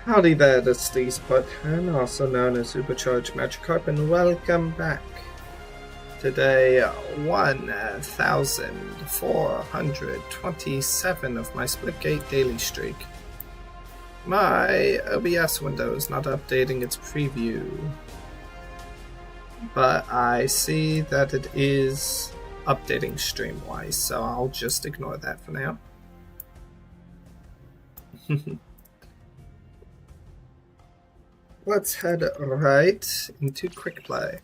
Howdy there, this is Splitgate, also known as UberchargedMagikarp, and welcome back to day 1427 of my Splitgate daily streak. My OBS window is not updating its preview, but I see that it is updating stream-wise, so I'll just ignore that for now. Let's head right into quick play.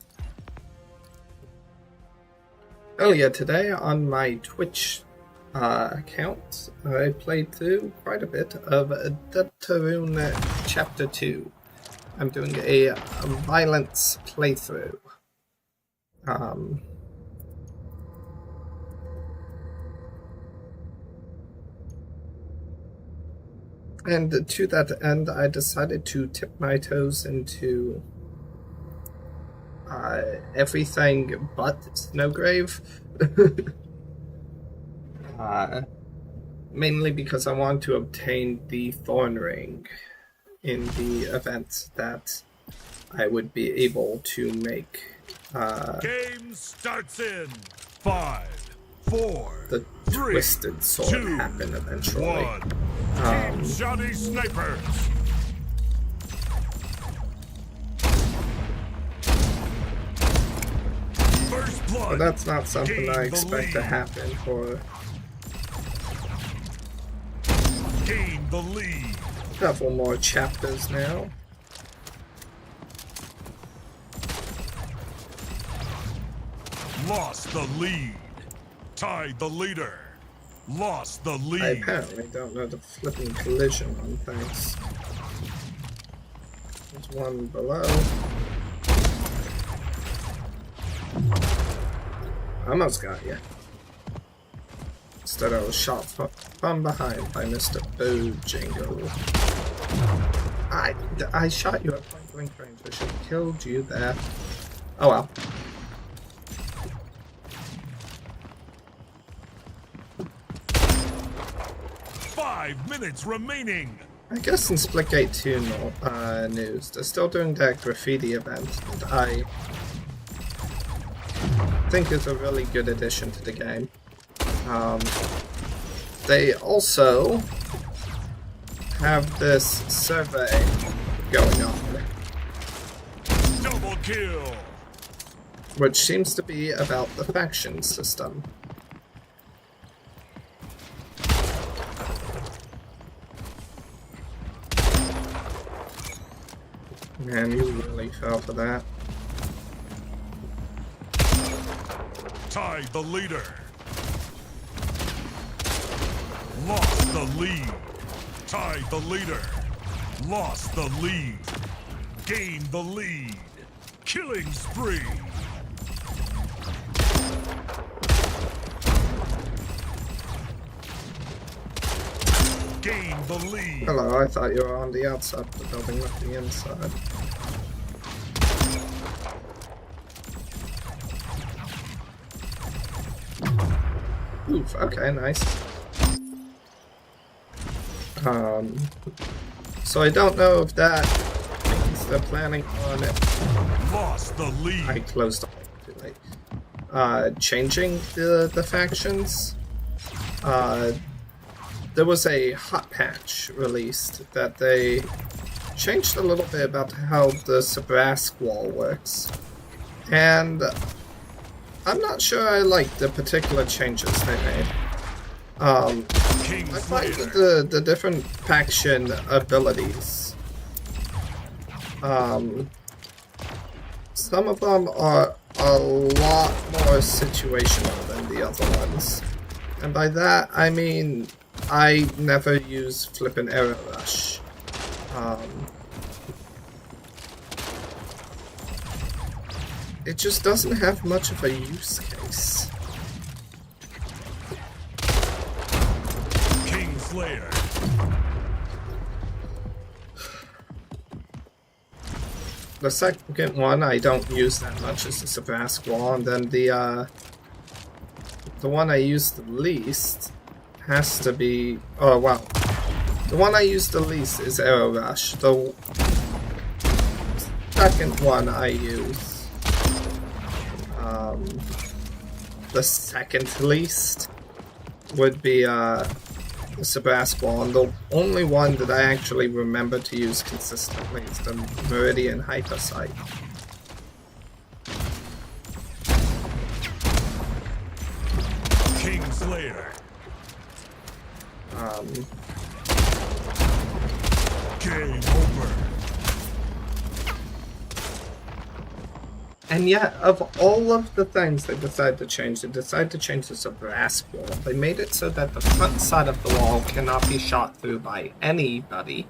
Earlier today on my Twitch account, I played through quite a bit of Deltarune Chapter 2. I'm doing a violence playthrough. And to that end, I decided to tip my toes into everything but Snowgrave. Mainly because I want to obtain the Thorn Ring in the event that I would be able to make Game starts in 5, 4, the 3, Twisted Sword 2, happen eventually. 1. Team Shoddy Snipers. First blood. But that's not something Gain I the expect to lead. happen for Gain the lead. a couple more chapters now. Lost the lead. Tied the leader. Lost the I lead. apparently don't know the flipping collision on things. There's one below. Almost got you. Instead I was shot from behind by Mr. Bojangles. I shot you at point blank range. I should have killed you there. Oh well. Minutes remaining. I guess in Splitgate 2 news, they're still doing that graffiti event that I think is a really good addition to the game. They also have this survey going on, Double kill. which seems to be about the faction system. Man, you really fell for that. Tied the leader. Lost the lead. Tied the leader. Lost the lead. Gained the lead. Killing spree. Gained the lead. Hello, I thought you were on the outside of the building, not the inside. Oof, okay, nice. So I don't know if that means they're planning on it. Lost the lead. I closed off too late. Changing the factions. There was a hot patch released that they changed a little bit about how the Sabrask wall works. And I'm not sure I like the particular changes they made. I find that the different faction abilities, some of them are a lot more situational than the other ones. And by that, I mean, I never use Flippin' Arrow Rush. It just doesn't have much of a use case. Slayer. The second one I don't use that much is the Sabrask wall, and then the one I use the least has to be... oh wow. The one I use the least is Arrow Rush. The second one I use, the second least would be the Sabrask Wall, and the only one that I actually remember to use consistently is the Meridian Hypersight. Kingslayer. Game over. And yet, of all of the things they decided to change the Sabrask Wall. They made it so that the front side of the wall cannot be shot through by anybody,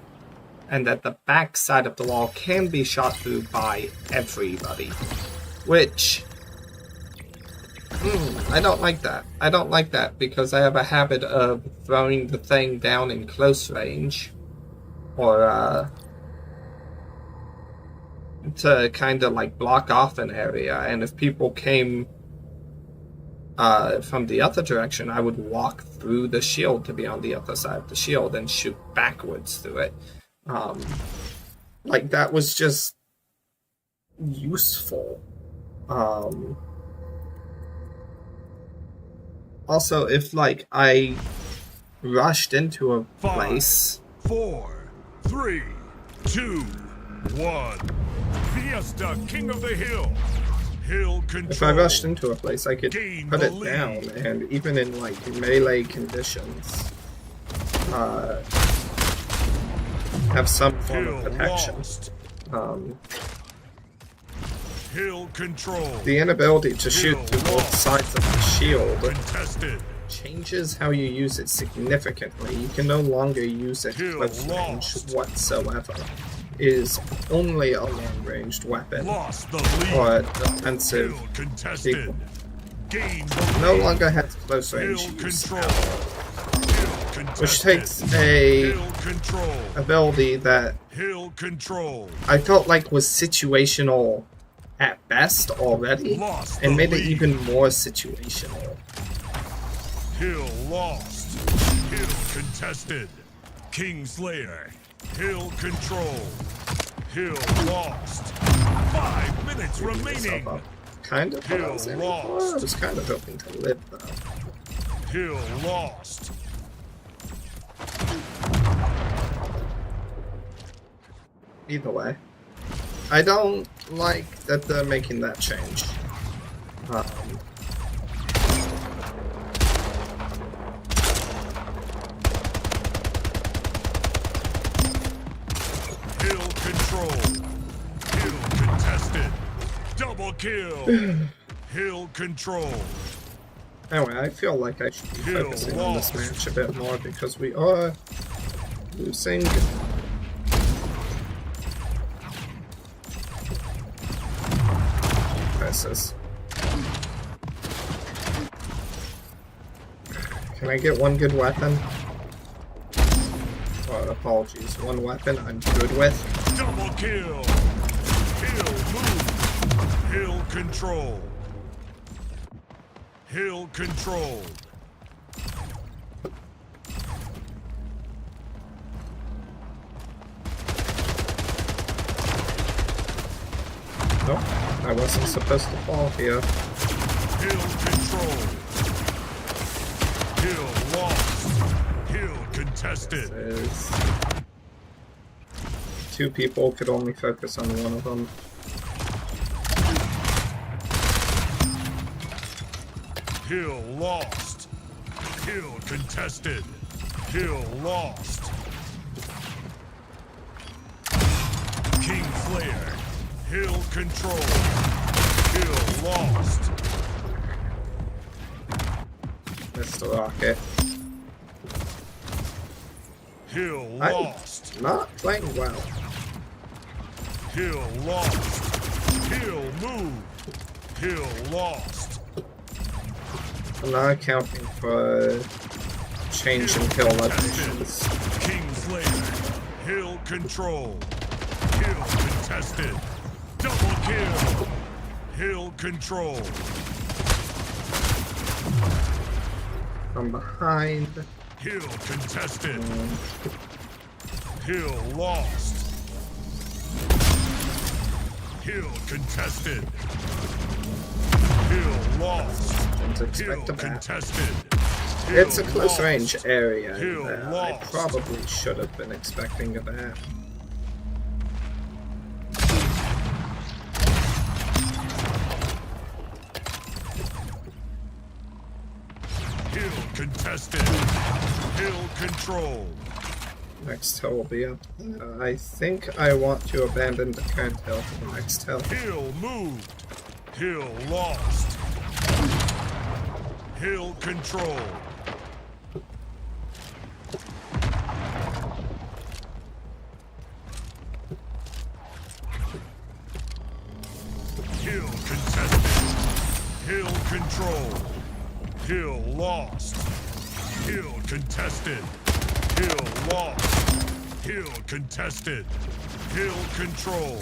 and that the back side of the wall can be shot through by everybody. Which, I don't like that. I don't like that because I have a habit of throwing the thing down in close range, or to kind of like block off an area, and if people came from the other direction, I would walk through the shield to be on the other side of the shield and shoot backwards through it. Like, that was just useful. Also, if like I rushed into a place, 4, 3, 2, 1. Fiesta, King of the Hill. Hill control. if I rushed into a place, I could Gain put the it down, and even in like melee conditions, have some form Hill of protection. lost. Um, Hill control. the inability to shoot Hill through both lost. sides of the shield Contested. changes how you use it significantly. You can no longer use it Hill close range lost. whatsoever. It is only a long-ranged weapon Lost the lead. or defensive. Hill contested. People. Gain the No lead. longer has close range Hill use, control. Hill contested. which takes a Hill control. ability that Hill control. I felt like was situational at best already, Lost and the made it lead. even more situational. Hill lost. Hill contested. Kingslayer. Hill control. Hill lost. 5 minutes remaining. So, kind of what I was Hill aiming for. I lost. was kind of hoping to live though. Hill lost. Either way, I don't like that they're making that change. Hill control. Hill contested. Double kill. Hill control. Anyway, I feel like I should be Hill focusing on this lost. match a bit more because we are losing. Crisis. Can I get one good weapon? Oh, apologies. One weapon I'm good with. Double kill. Hill move. Hill control. Hill control. Nope, I wasn't supposed to fall here. Hill control. Hill lost. Hill contested. Is two people could only focus on one of them. Hill lost. Hill contested. Hill lost. Kingslayer. Hill control. Hill lost. Missed the rocket. Hill I'm lost. not playing well. Hill lost. Hill move. Hill lost. I'm not accounting for change in kill locations. Kingslayer. Hill control. Hill contested. Double kill. Hill control. From behind. Hill contested. Hill lost. Hill contested. Hill lost. Didn't Hill expect a bat. contested. It's a Hill close lost. range area. Hill I lost. probably should have been expecting a bat. Hill contested. Hill control. Next hill will be up. I think I want to abandon the current hill for the next hill. Hill moved. Hill lost. Hill control. Hill contested. Hill control. Hill lost. Hill contested. Hill lost. Hill contested. Hill control.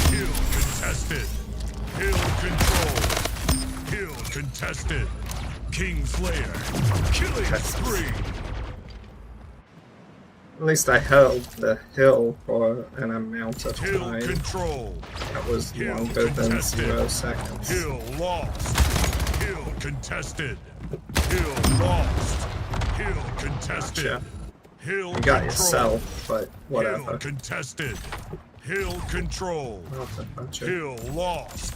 Hill contested. Hill control. Hill contested. Kingslayer. Killing spree. At least I held the hill for an amount of Hill time control. that was Hill longer than contested. 0 seconds. Hill lost. Hill contested. Hill lost. Hill contested. Gotcha. Hill You got control. yourself, but whatever. Hill contested. Hill control. Motherfucker. Hill lost.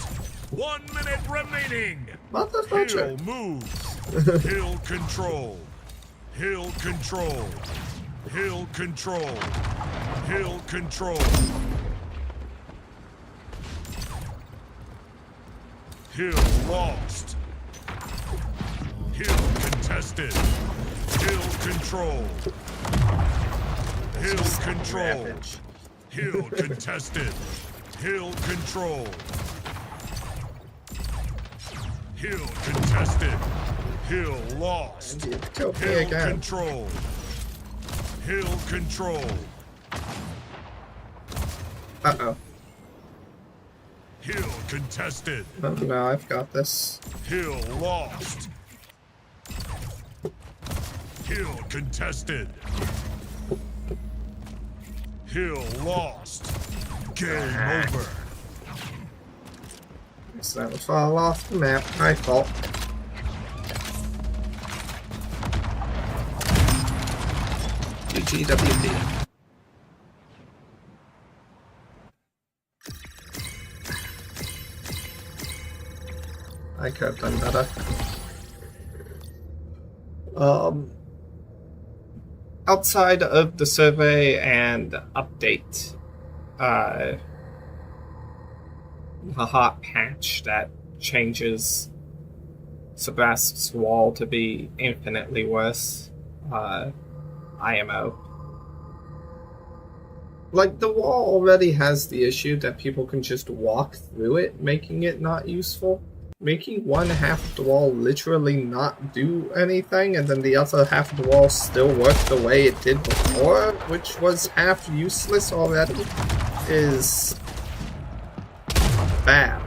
1 minute remaining. Hill Motherfucker. moves. Hill control. Hill control. Hill control. Hill control. Hill lost. Hill contested. Hill control. Hill control. Ravage. Hill contested. Hill control. Hill contested. Hill lost. And you killed me Hill again. control. Hill control. Uh-oh. Hill contested. Oh, no, I've got this. Hill lost. Hill contested. Hill lost. Game over. So that would fall off the map. My fault. GWP. I could have done better. Outside of the survey and update, the hot patch that changes Sebastian's wall to be infinitely worse, IMO. Like, the wall already has the issue that people can just walk through it, making it not useful. Making one half of the wall literally not do anything, and then the other half of the wall still work the way it did before, which was half useless already, is bad.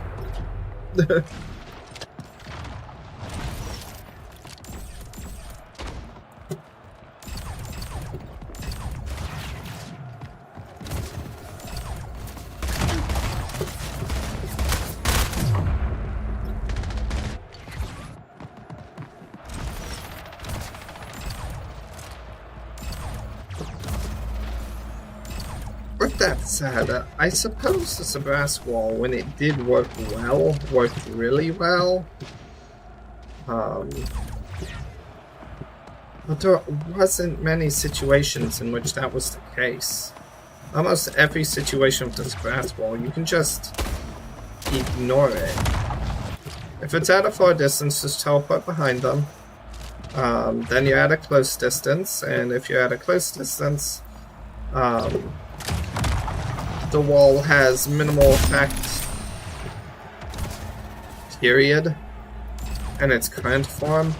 With that said, I suppose the Sebastian wall, when it did work well, worked really well. But there wasn't many situations in which that was the case. Almost every situation with the Sebastian wall, you can just ignore it. If it's at a far distance, just teleport behind them. Then you're at a close distance, and if you're at a close distance, the wall has minimal effect, period, in its current form.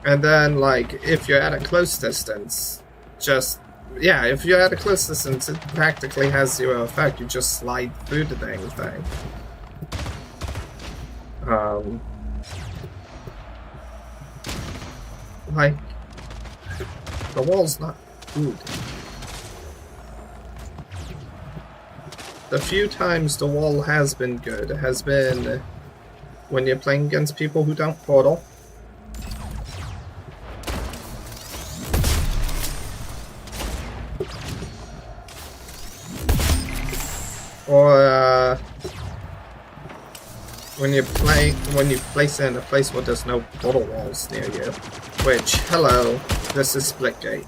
And then, like, if you're at a close distance, if you're at a close distance, it practically has zero effect. You just slide through the dang thing. Like, the wall's not good. the few times the wall has been good has been when you're playing against people who don't portal. Or when you place it in a place where there's no portal walls near you. Which, hello, this is Splitgate.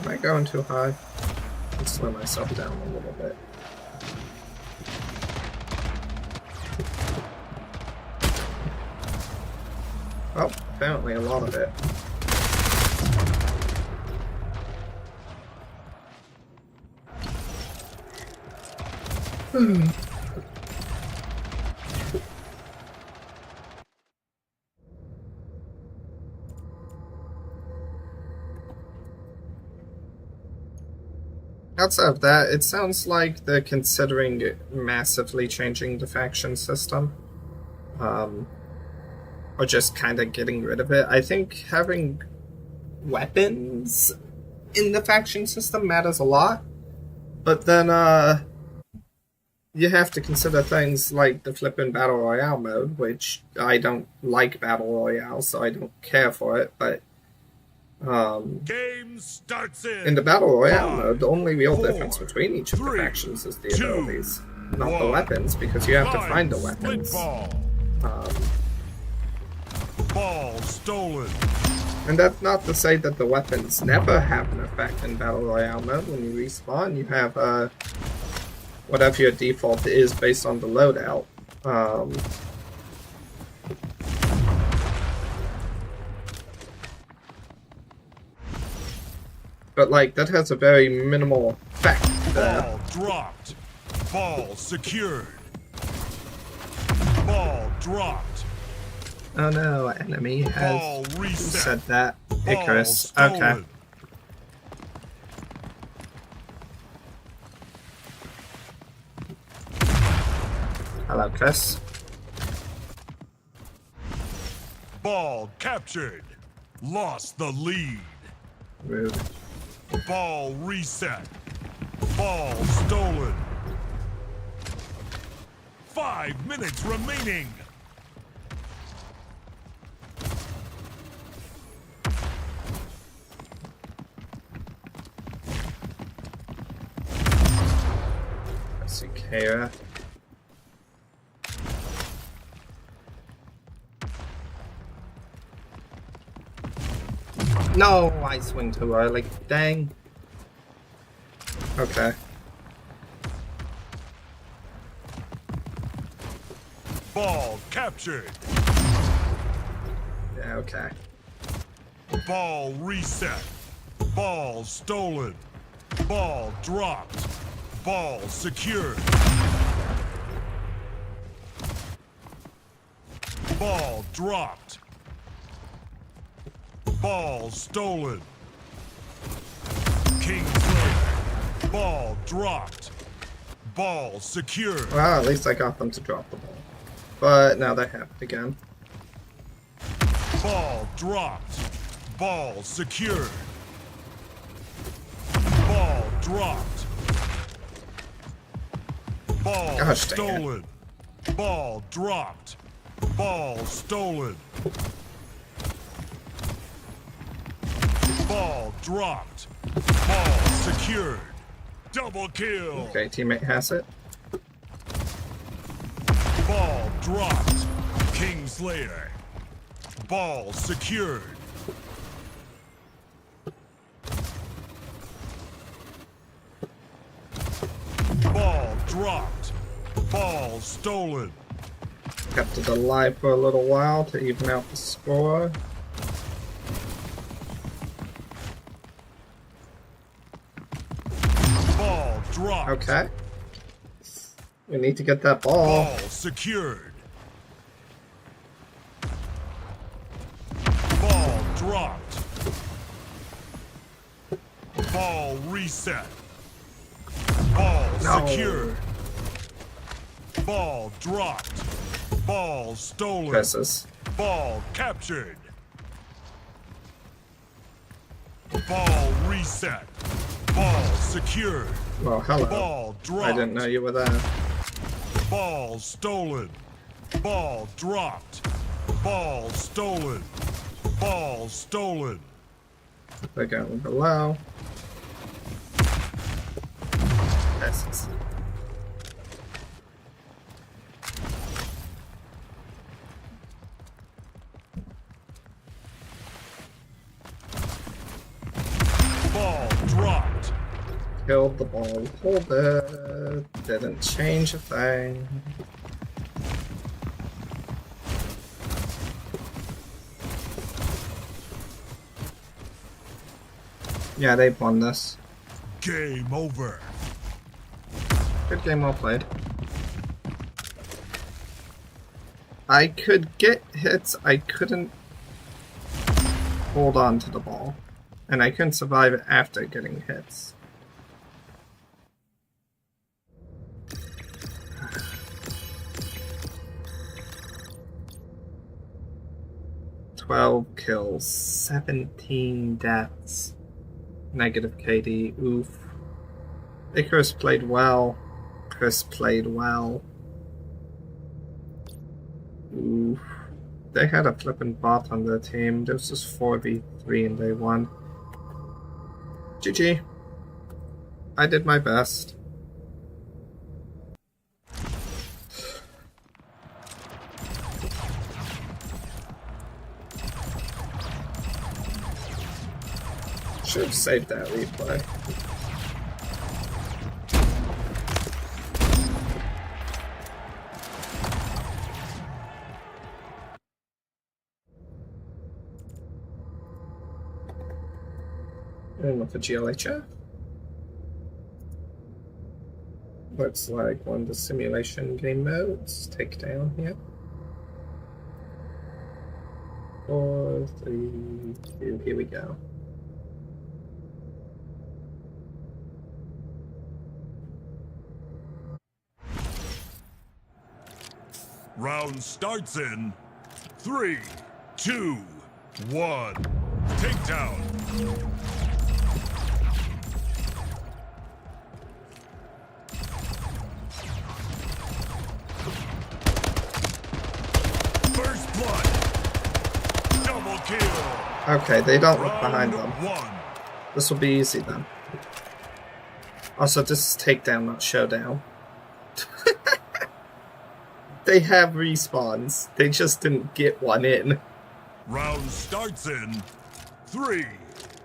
Am I going too high? Let's slow myself down a little bit. Oh, apparently a lot of it. Outside of that, it sounds like they're considering massively changing the faction system. Or just kind of getting rid of it. I think having weapons in the faction system matters a lot. But then, you have to consider things like the flippin' Battle Royale mode, which I don't like Battle Royale, so I don't care for it, but Game starts in the Battle Royale mode, the only real difference between each of the factions is the abilities, not the weapons, because you have to find the weapons. Ball stolen. And that's not to say that the weapons never have an effect in Battle Royale mode. When you respawn, you have whatever your default is based on the loadout. But like, that has a very minimal effect there. Ball dropped. Ball secured. Ball dropped. Oh no, enemy has... Who said that? Ball Icarus. stolen. Okay. Hello, Chris. Ball captured. Lost the lead. Rude. Ball reset. Ball stolen. 5 minutes remaining. Let's see, Kara. No, I swing too early. Dang. Okay. Ball captured. Yeah, okay. Ball reset. Ball stolen. Ball dropped. Ball secured. Ball dropped. Ball stolen. King Slayer. Ball dropped. Ball secured. Well, at least I got them to drop the ball. But now they have it again. Ball dropped. Ball secured. Ball dropped. Ball Gosh, dang it. stolen. Ball dropped. Ball stolen. Ball dropped. Ball secured. Double kill. Okay, teammate has it. Ball dropped. King Slayer. Ball secured. Ball dropped. Ball stolen. Kept it alive for a little while to even out the score. Ball dropped. Okay. We need to get that ball. Ball secured. Ball dropped. Ball reset. Ball No. secured. Ball dropped. Ball stolen. Presses. Ball captured. Ball reset. Ball secured. Well, hello. Ball dropped. I didn't know you were there. Ball stolen. Ball dropped. Ball stolen. Ball stolen. They're going below. Presses. Ball dropped. Killed the ball holder. Didn't change a thing. Yeah, they won this. Game over. Good game, well played. I could get hits, I couldn't hold on to the ball. And I couldn't survive it after getting hits. $12 kills, 17 deaths. Negative KD, oof. Icarus played well. Chris played well. Oof. They had a flippin' bot on their team. This was 4v3 and they won. GG. I did my best. Should have saved that replay. And with the GLHF. Looks like one of the simulation game modes. Take down here. 4, 3, 2, here we go. Round starts in 3, 2, 1. Takedown. First blood. Double kill. Okay, they don't look behind Round them. 1. This will be easy then. Also, this is takedown, not showdown. They have respawns. They just didn't get one in. Round starts in 3,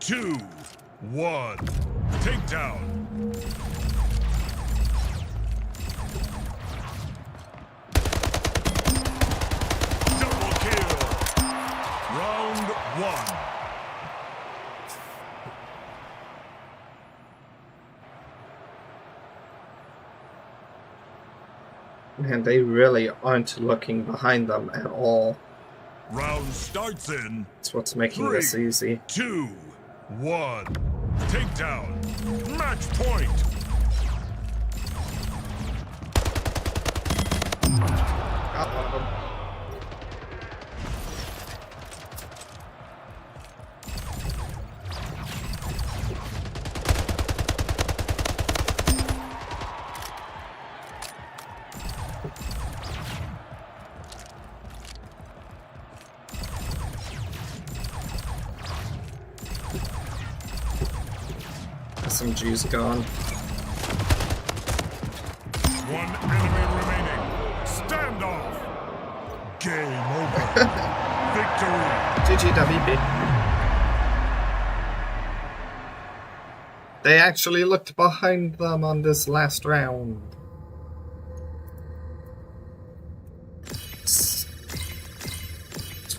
2, 1. Takedown. Double kill. Round 1. And they really aren't looking behind them at all. Round starts in That's what's making 3, this easy. 2, 1. Takedown. Match point. Got one of them. SMG's gone. One enemy remaining. Standoff. Game over. Victory. GGWP. They actually looked behind them on this last round. That's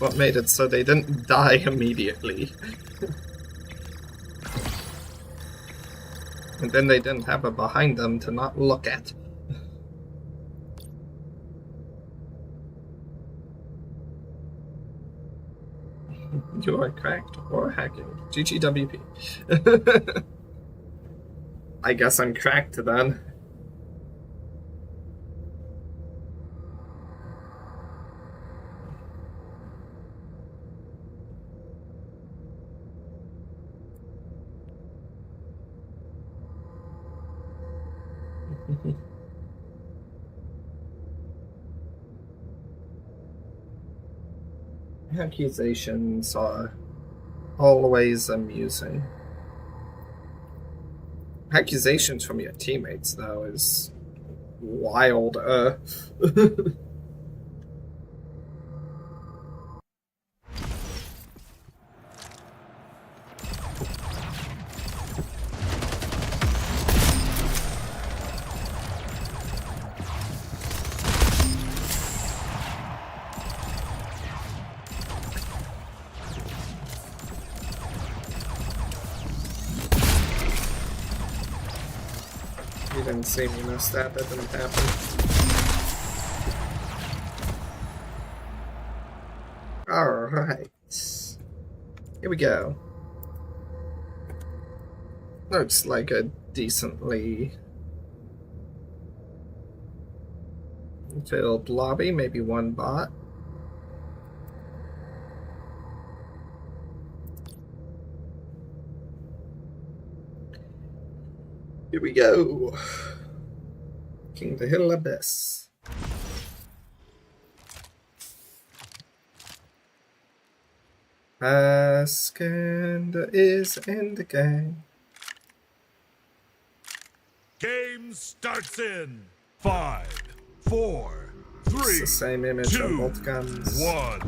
what made it so they didn't die immediately. And then they didn't have it behind them to not look at. You are cracked or hacking. GGWP. I guess I'm cracked then. Accusations are always amusing. Accusations from your teammates, though, is wilder. You didn't see me miss that. That didn't happen. Alright. Here we go. Looks like a decently filled lobby, maybe one bot. Here we go. King the Hill Abyss. Askanda is in the game. Game starts in 5, 4, 3, It's the same image 2, on both guns. 1.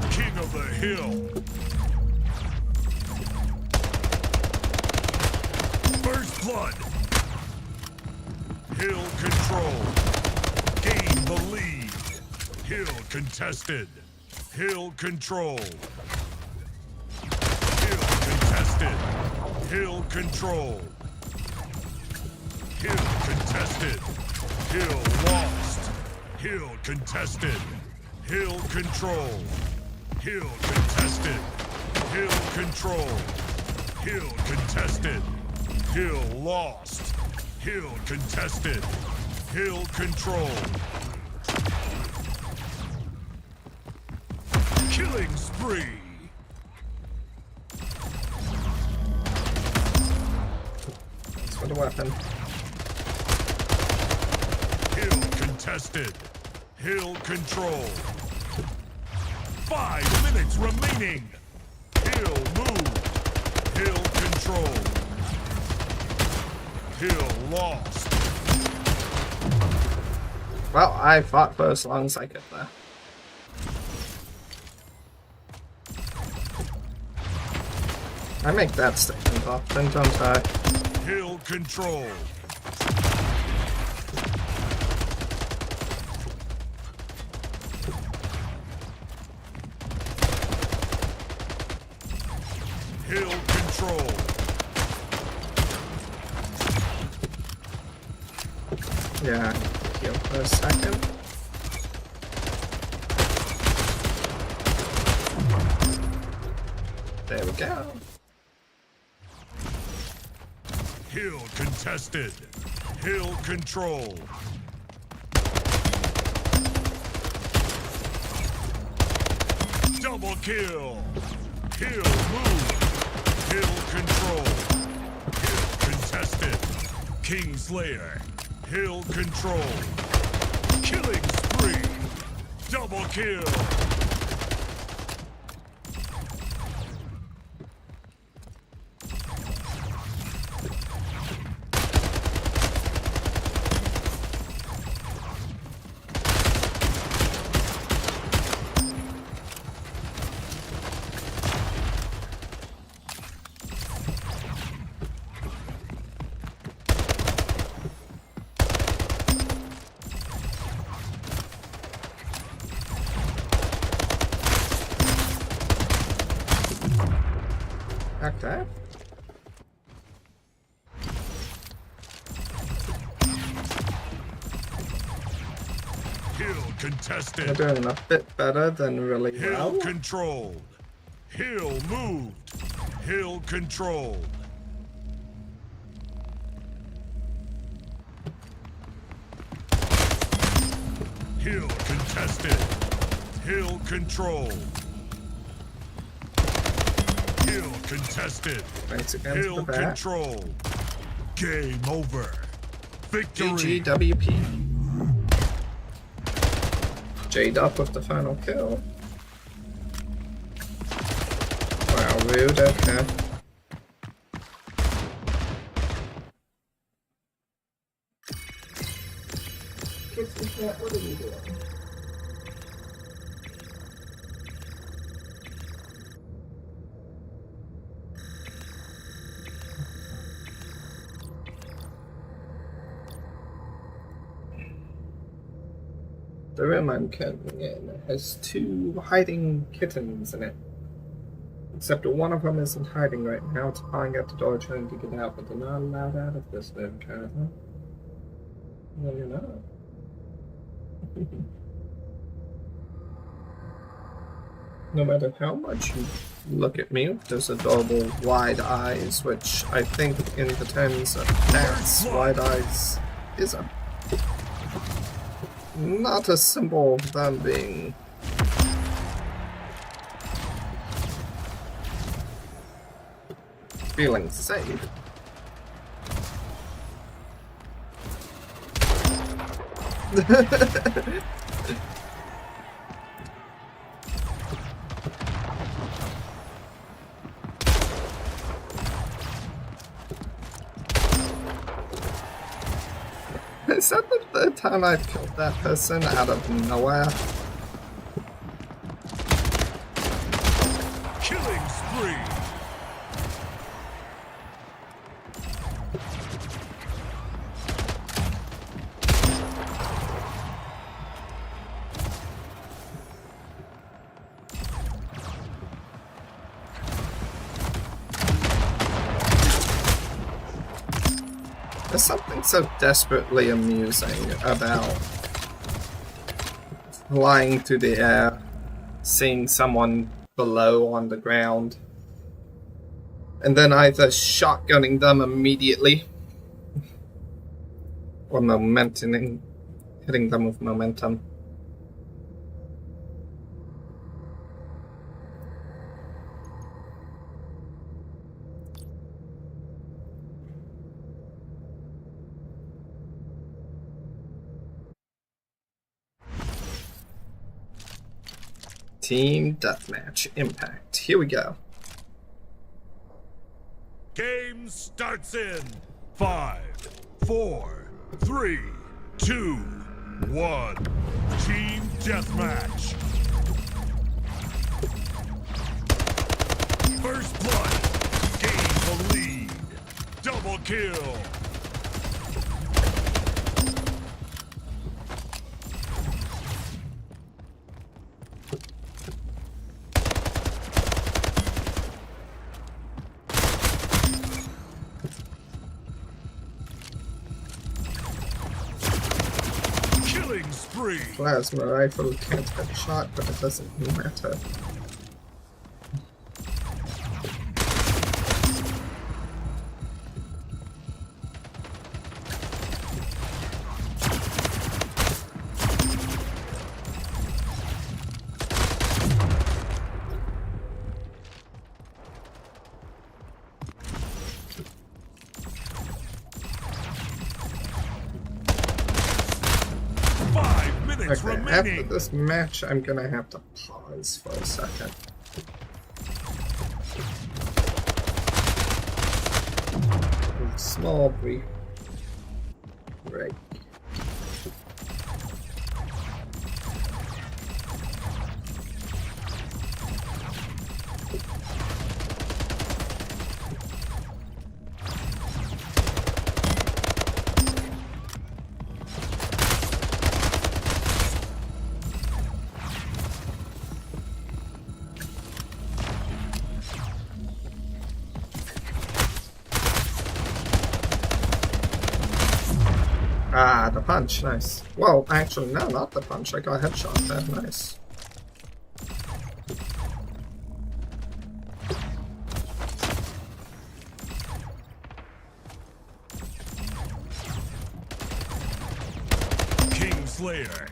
King of the Hill. First blood. Hill control. Gain the lead. Hill contested. Hill control. Hill contested. Hill control. Hill contested. Hill lost. Hill contested. Hill control. Hill contested. Hill control. Hill contested. Hill lost. Hill contested. Hill control. Killing spree. That's for the weapon. Hill contested. Hill control. 5 minutes remaining. Hill move. Hill control. Hill lost. Well, I fought for as long as I could there. I make that statement often, don't I? Hill control. Hill control. Yeah, heal for a second. There we go. Hill contested. Hill control. Double kill. Hill move. Hill control. Hill contested. Kingslayer. Hill control. Killing spree. Double kill. Okay. Hill contested. We're doing a bit better than really Hill well. controlled. Hill moved. Hill controlled. Hill contested. Hill controlled. Hill contested. Thanks again Hill for the back. control. Game over. Victory. GGWP. J-Dup with the final kill. rude, okay. Kitty cat, what are you doing? The room I'm currently in has 2 hiding kittens in it. Except one of them isn't hiding right now, it's pawing at the door trying to get out, but they're not allowed out of this room currently. No, you're not. No matter how much you look at me with those adorable wide eyes, which I think in the terms of cats, wide eyes is not a symbol of them being feeling safe. Is that the 3rd time I've killed that person out of nowhere? Killing spree. There's something so desperately amusing about flying through the air, seeing someone below on the ground, and then either shotgunning them immediately or hitting them with momentum. Team Deathmatch Impact. Here we go. Game starts in 5, 4, 3, 2, 1. Team Deathmatch. First blood. Gain the lead. Double kill. Spree. Plasma rifle can't hit shot, but it doesn't matter. Okay, after this match, I'm gonna have to pause for a second. A small brief break. Ah, the punch, nice. Well, actually, no, not the punch. I got a headshot there, nice. Slayer.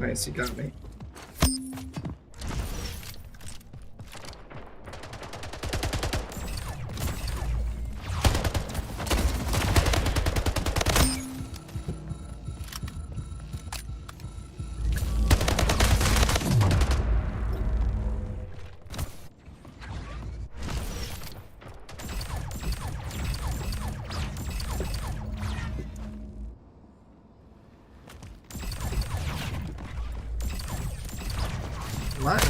Nice, you got me.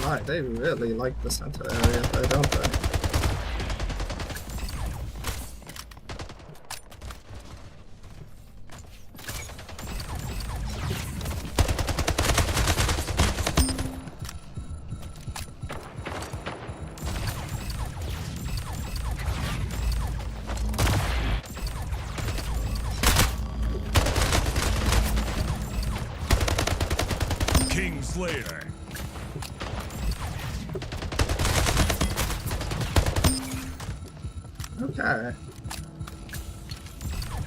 My, they really like the center area there, don't they? Kingslayer. Okay.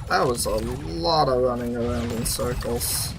That was a lot of running around in circles.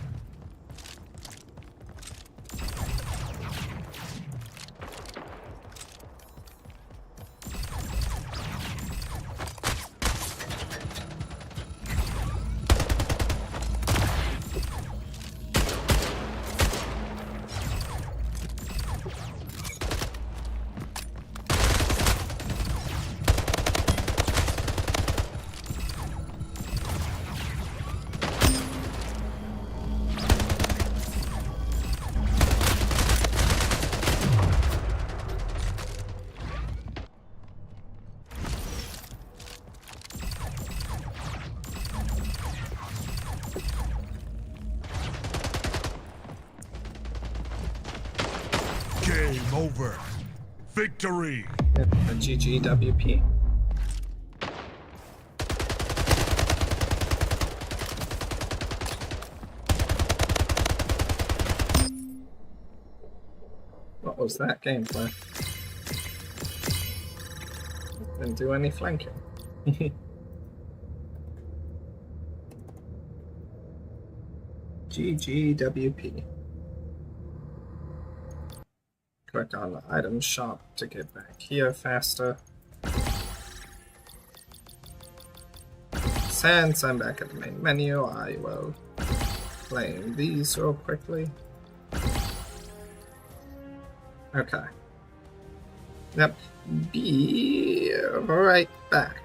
Game over. Victory. Yep, a GGWP. What was that gameplay? Didn't do any flanking. GGWP. Click on the item shop to get back here faster. Since I'm back at the main menu, I will claim these real quickly. Okay. Yep. Be right back.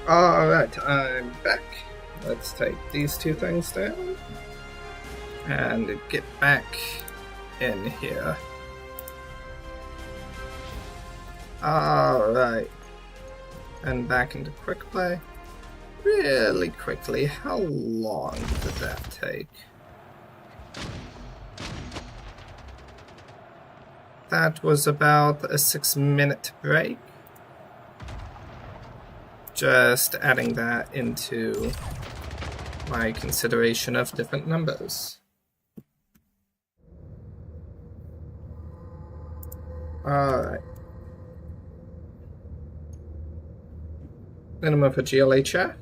Alright, I'm back. Let's take these two things down and get back in here. Alright. And back into quick play. Really quickly, how long did that take? That was about a 6-minute break. Just adding that into my consideration of different numbers. Alright. Minimum for GLHF.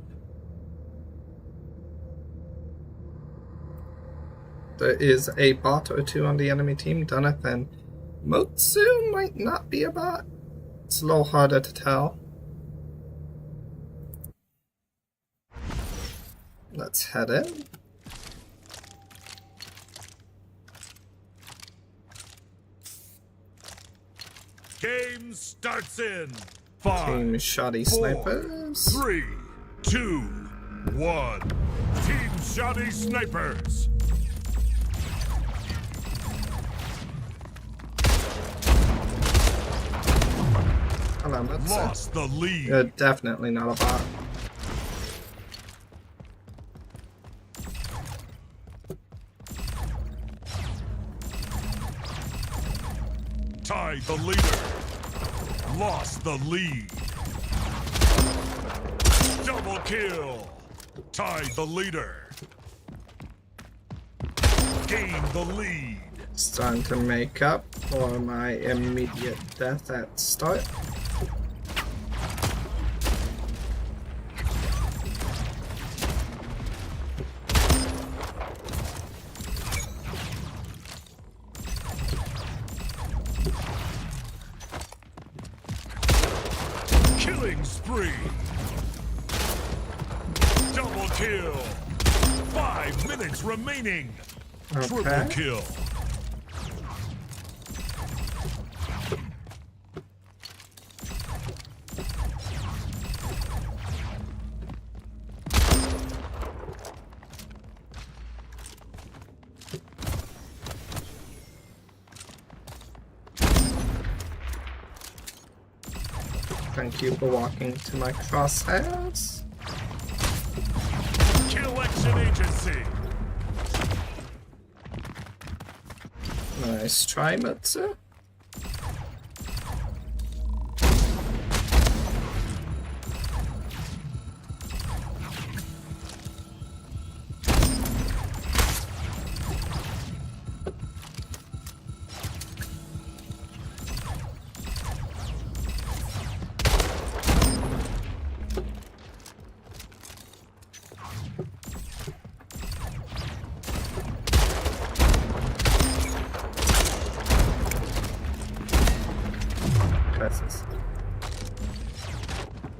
There is a bot or two on the enemy team. Dunneth and Motsu might not be a bot. It's a little harder to tell. Let's head in. Game starts in 5, Team Shoddy 4, Snipers. 3, 2, 1. Team Shoddy Snipers. Hold on, let's Lost the lead. You're definitely not a bot. Tied the leader. Lost the lead. Double kill. Tied the leader. Gained the lead. Starting to make up for my immediate death at start. Killing spree. Double kill. 5 minutes remaining. Triple Okay. kill. Thank you for walking to my crosshairs. Collection agency. Nice try, Mutsu.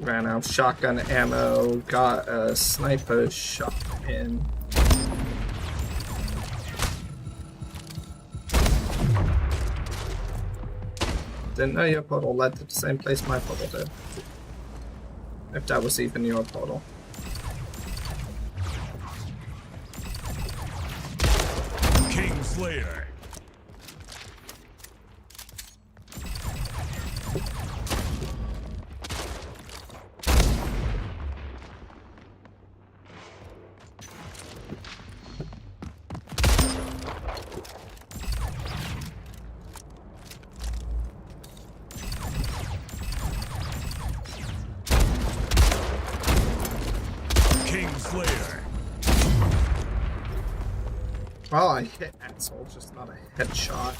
Ran out of shotgun ammo, got a sniper shot in. Didn't know your portal led to the same place my portal did. If that was even your portal. Kingslayer. Kingslayer. Well, I hit Axel, just not a headshot.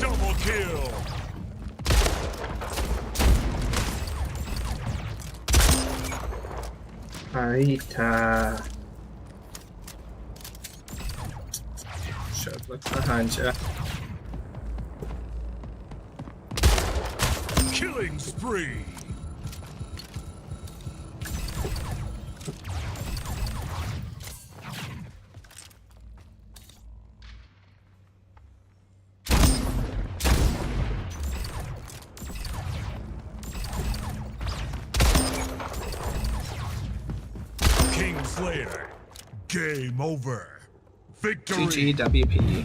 Double kill. Aita. Should look behind you. Killing spree. Kingslayer. Game over. Victory. GGWP.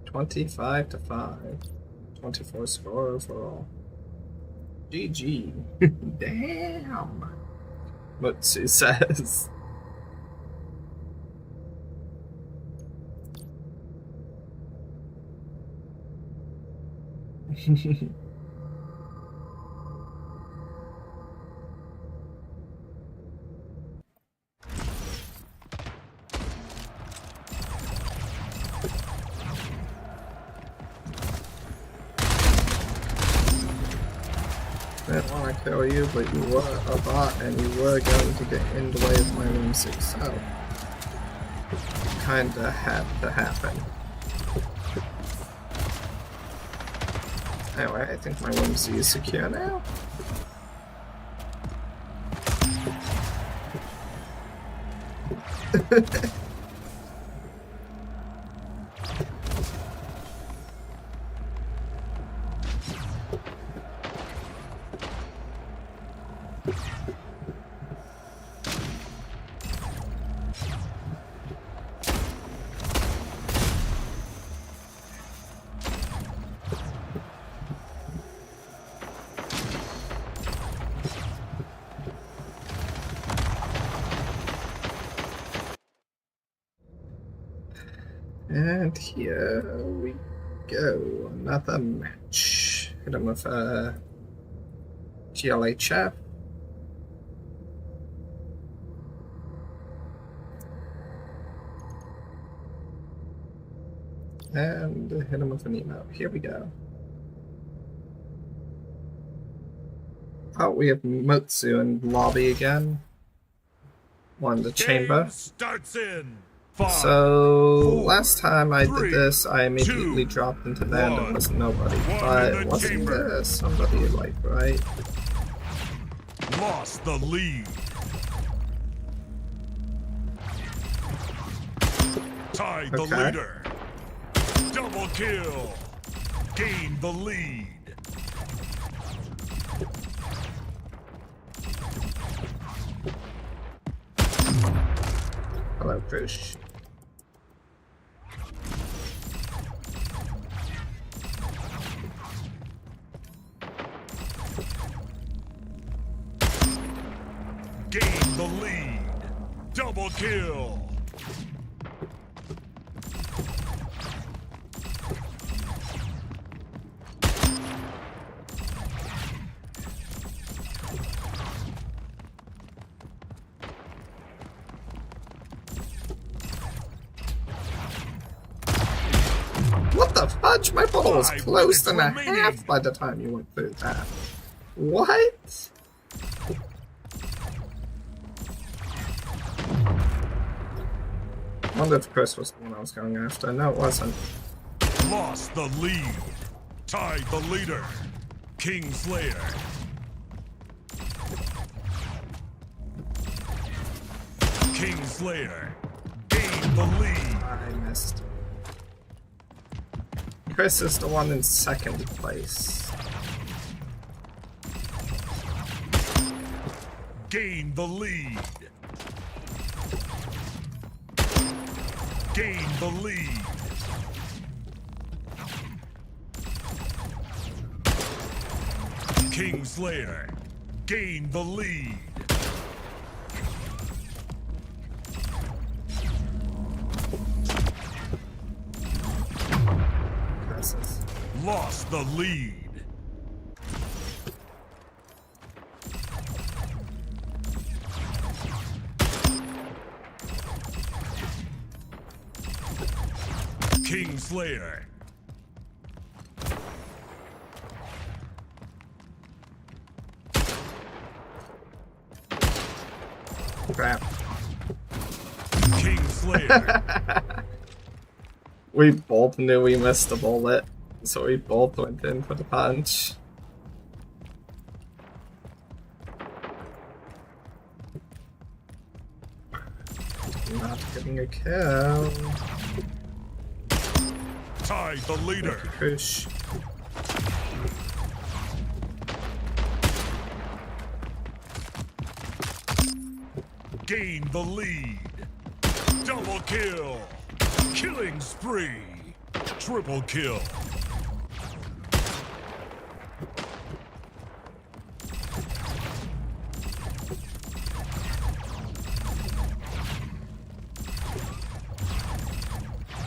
$25 to 5. 24 score overall. GG. Damn. Mutsu says. I didn't want to kill you, but you were a bot and you were going to get in the way of my room 6, so kinda had to happen. Anyway, I think my room C is secure now. And here we go, another match. Hit him with a GLHF. And hit him with an email. Here we go. Oh, we have Mutsu in lobby again. One in the chamber. Starts in 5, So 4, last time I 3, did this, I immediately 2, dropped into there and there 1. was nobody. One in But the wasn't chamber. there somebody like right? Lost the lead. Tied the Okay. leader. Double kill. Gained the lead. Hello, Trish. Gained the lead. Double kill. What the fudge? My bottle was 5 closed in minutes a remaining. half by the time you went through that. What? I wonder if Chris was the one I was going after. No, it wasn't. Lost the lead. Tied the leader. Kingslayer. Kingslayer. Gained the lead. I missed. Chris is the one in second place. Gained the lead. Gained the lead. Kingslayer. Gained the lead. Chris. Lost the lead. Kingslayer. Crap. Kingslayer. We both knew we missed the bullet, so we both went in for the punch. Not getting a kill. Tie the leader. Push. Gain the lead. Double kill. Killing spree. Triple kill.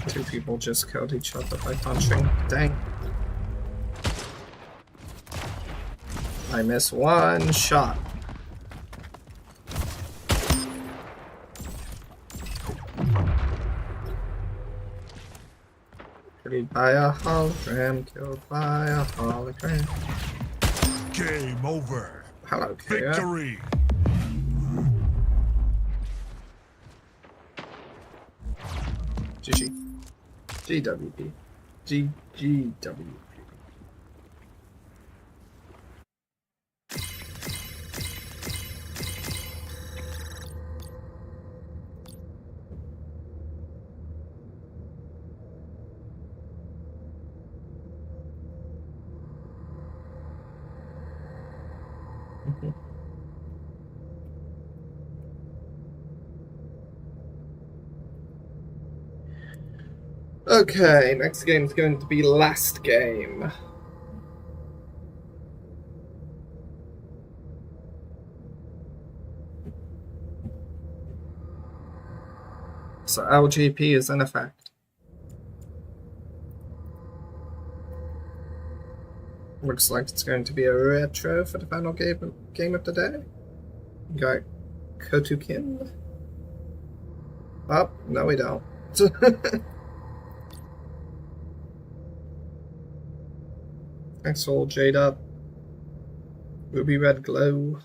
Two people just killed each other by punching. Dang. I miss one shot. Killed by a hologram, killed by a hologram. Game over. Hello, Kira. Victory. GG. GWP. GGWP. Okay, next game is going to be Last Game. So LGP is in effect. Looks like it's going to be a retro for the final game of the day. We got Kotukin. Oh, no we don't. Thanks all, Jade Up. Ruby Red Glow.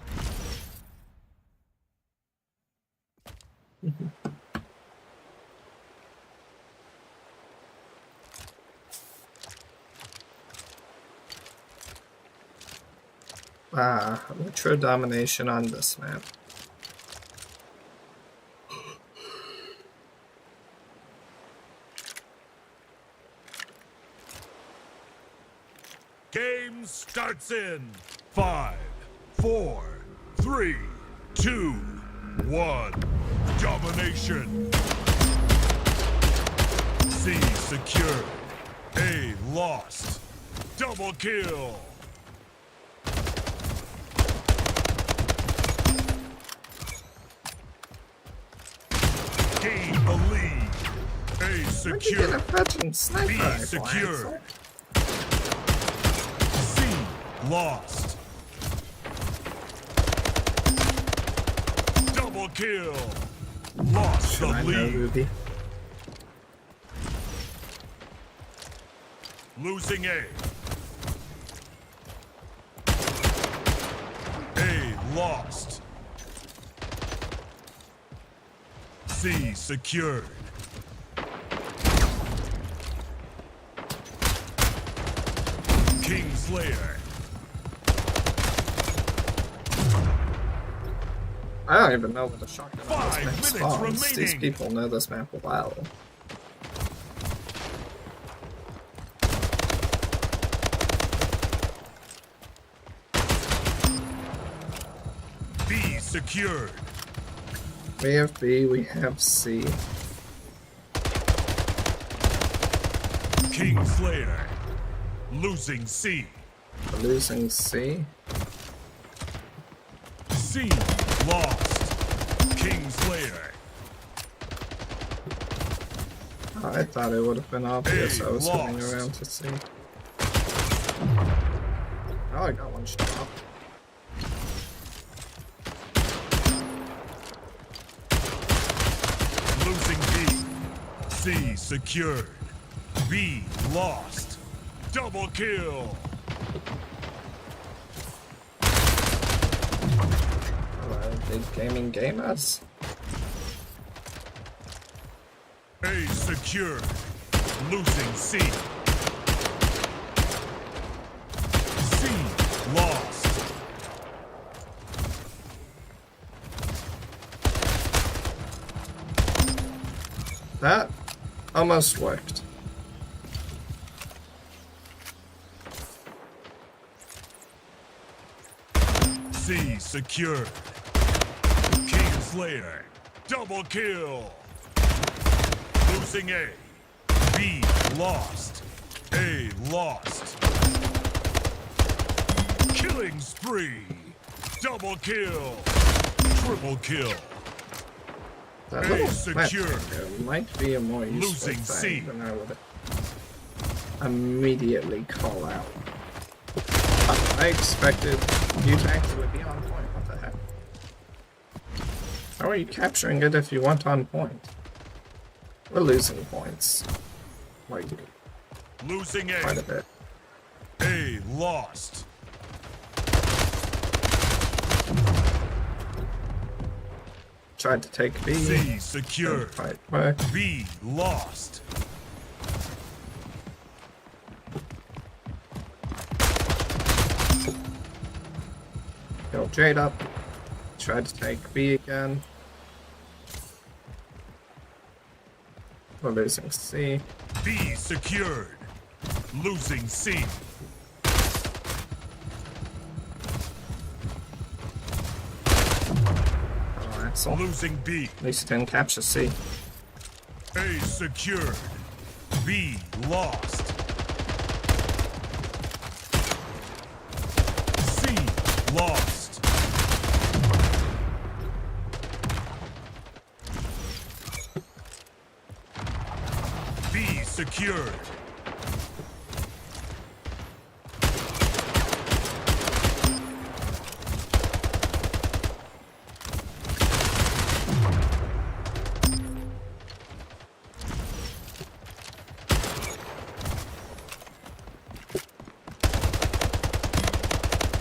Retro domination on this map. Game starts in 5, 4, 3, 2, 1. Domination. C secure. A lost. Double kill. Gain the lead. A secure. B secure. C lost. Double kill. Lost the lead. Ruby? Losing A. A lost. C secured. Kingslayer. I don't even know what the shotgun on 5 this map minutes spawns. These remaining. people know this map well. B secured. We have B, we have C. Kingslayer. Losing C. We're losing C. C lost. Kingslayer. I thought it would have been obvious. Hey, I was swimming lost. around to see. Oh, I got one shot. Losing B. C secured. B lost. Double kill. Hello, big gaming gamers. A secured. Losing C. C lost. That almost worked. C secured. Kingslayer. Double kill. Losing A. B lost. A lost. Killing spree. Double kill. Triple kill. That A little secure. there might be a more useful Losing thing C. than I would immediately call out. I expected you to actually be on point. What the heck? How are you capturing it if you weren't on point? We're losing points. Like, Losing quite a A. bit. A lost. Tried to take B. C Didn't secured. quite work. B lost. Go Jade up. Tried to take B again. We're losing C. B secured. Losing C. Oh, Axel. Losing B. At least it didn't capture C. A secured. B lost. C lost. B secured.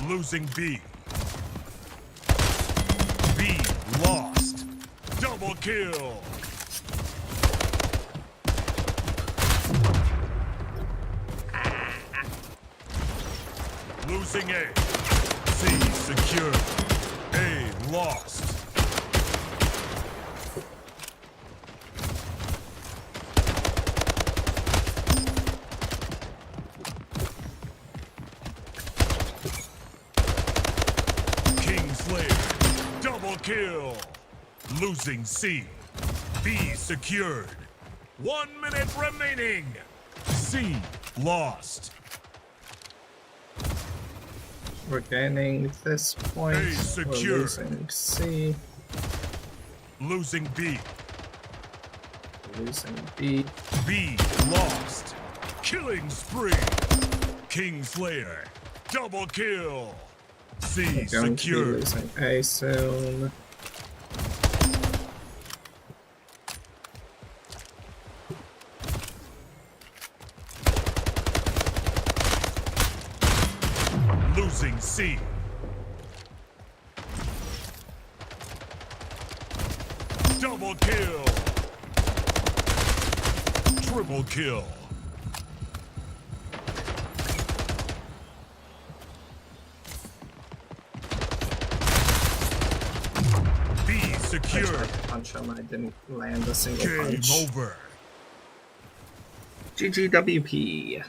Losing B. B lost. Double kill. Losing A. C secure. A lost. Kingslayer. Double kill. Losing C. B secured. 1 minute remaining. C lost. We're gaining this point. A We're secure. losing C. Losing B. Losing B. B lost. Killing spree. Kingslayer. Double kill. C We're going to be secured. losing A soon. Losing C. Double kill. Triple kill. B I secure. tried to punch him. I didn't land a single Game punch. over. GGWP.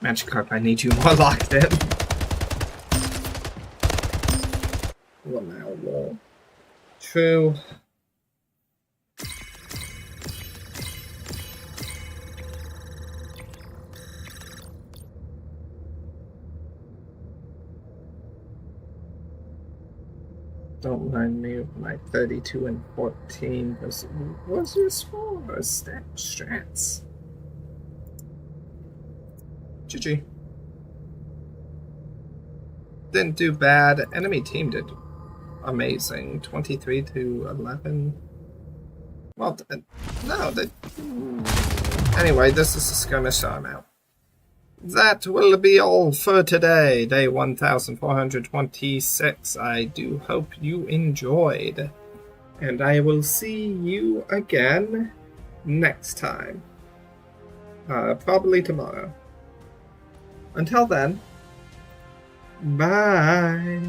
Magikarp, I need you more locked in. Well, now, lol. True. Don't mind me with my 32 and 14 was your score or strats? GG. Didn't do bad. Enemy team did amazing. 23 to 11. Well, no. Anyway, this is a skirmish, so I'm out. That will be all for today, day 1426. I do hope you enjoyed. And I will see you again next time. Probably tomorrow. Until then, bye.